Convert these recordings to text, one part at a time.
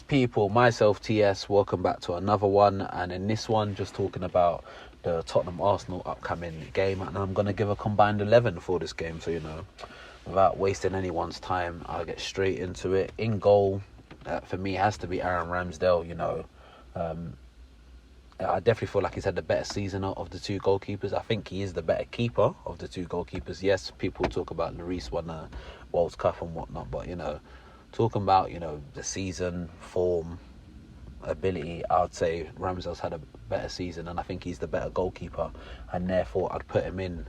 People, myself TS, welcome back to another one, and in this one just talking about the Tottenham Arsenal upcoming game, and I'm going to give a combined 11 for this game, so without wasting anyone's time, I'll get straight into it. In goal, for me, has to be Aaron Ramsdale. I definitely feel like he's had the better season of the two goalkeepers. I think he is the better keeper of the two goalkeepers. Yes, people talk about Lloris won a World Cup and whatnot, but talking about the season, form, ability, I would say Ramsdale's had a better season, and I think he's the better goalkeeper, and therefore I'd put him in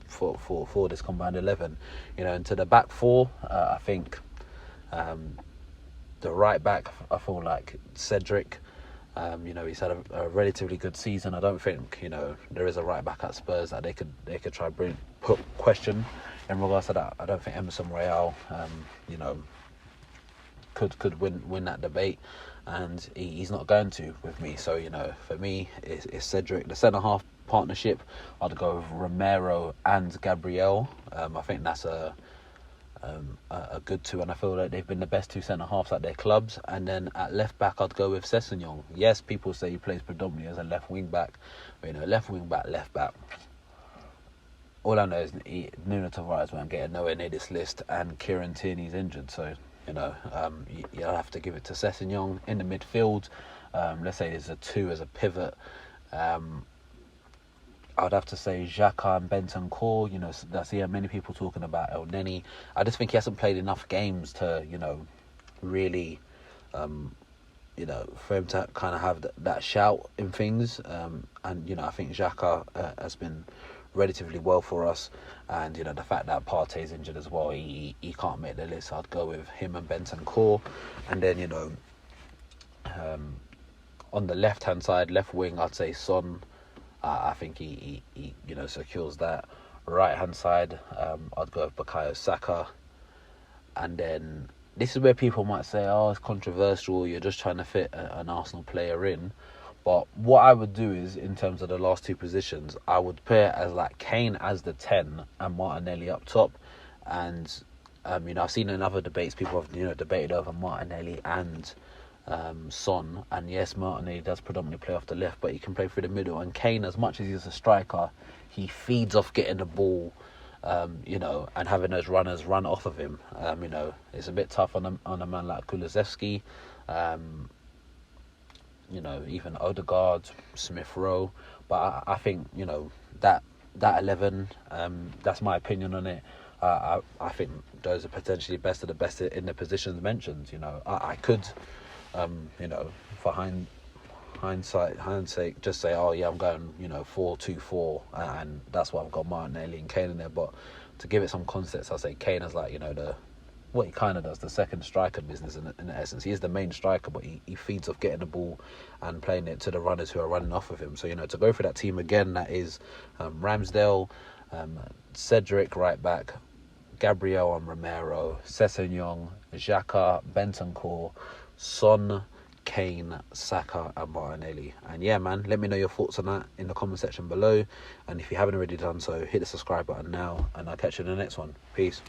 for this combined 11. Into the back four, I think the right back, I feel like Cedric. He's had a relatively good season. I don't think there is a right back at Spurs that they could try put question in regards to that. I don't think Emerson Royale could win that debate, and he's not going to with me. So for me it's Cedric. The centre half partnership, I'd go with Romero and Gabriel. I think that's a good two, and I feel like they've been the best two centre halves at their clubs. And then at left back, I'd go with Sessegnon. Yes, people say he plays predominantly as a left wing back, but left wing back, left back. All I know is Nuno Tavares won't get nowhere near this list, and Kieran Tierney's injured, so you'll have to give it to Sessegnon. In the midfield, let's say there's a two as a pivot. I'd have to say Xhaka and Bentancur. I see many people talking about El Neni. I just think he hasn't played enough games to, really, for him to kind of have that shout in things. And I think Xhaka has been relatively well for us. And, the fact that Partey's injured as well, he can't make the list. I'd go with him and Bentancur. And then, on the left-hand side, left wing, I'd say Son. I think he secures that. Right hand side, I'd go with Bukayo Saka. And then this is where people might say, oh, it's controversial, you're just trying to fit an Arsenal player in. But what I would do is, in terms of the last two positions, I would put it as like Kane as the 10 and Martinelli up top. And I've seen in other debates people have debated over Martinelli and Son, and yes, Martinelli does predominantly play off the left, but he can play through the middle. And Kane, as much as he's a striker, he feeds off getting the ball, and having those runners run off of him. It's a bit tough on a man like Kulusevski, even Odegaard, Smith Rowe. But I think that 11, that's my opinion on it. I think those are potentially best of the best in the positions mentioned. I could. For hindsight, just say, oh yeah, I'm going, 4-2-4, and that's why I've got Martinelli and Kane in there. But to give it some context, I'll say Kane is like, what he kind of does, the second striker business in essence. He is the main striker, but he feeds off getting the ball and playing it to the runners who are running off of him. So, to go for that team again, that is Ramsdale, Cedric right back, Gabriel and Romero, Sessegnon, Xhaka, Bentancur, Son, Kane, Saka and Martinelli. And yeah, man, let me know your thoughts on that in the comment section below. And if you haven't already done so, hit the subscribe button now, and I'll catch you in the next one. Peace.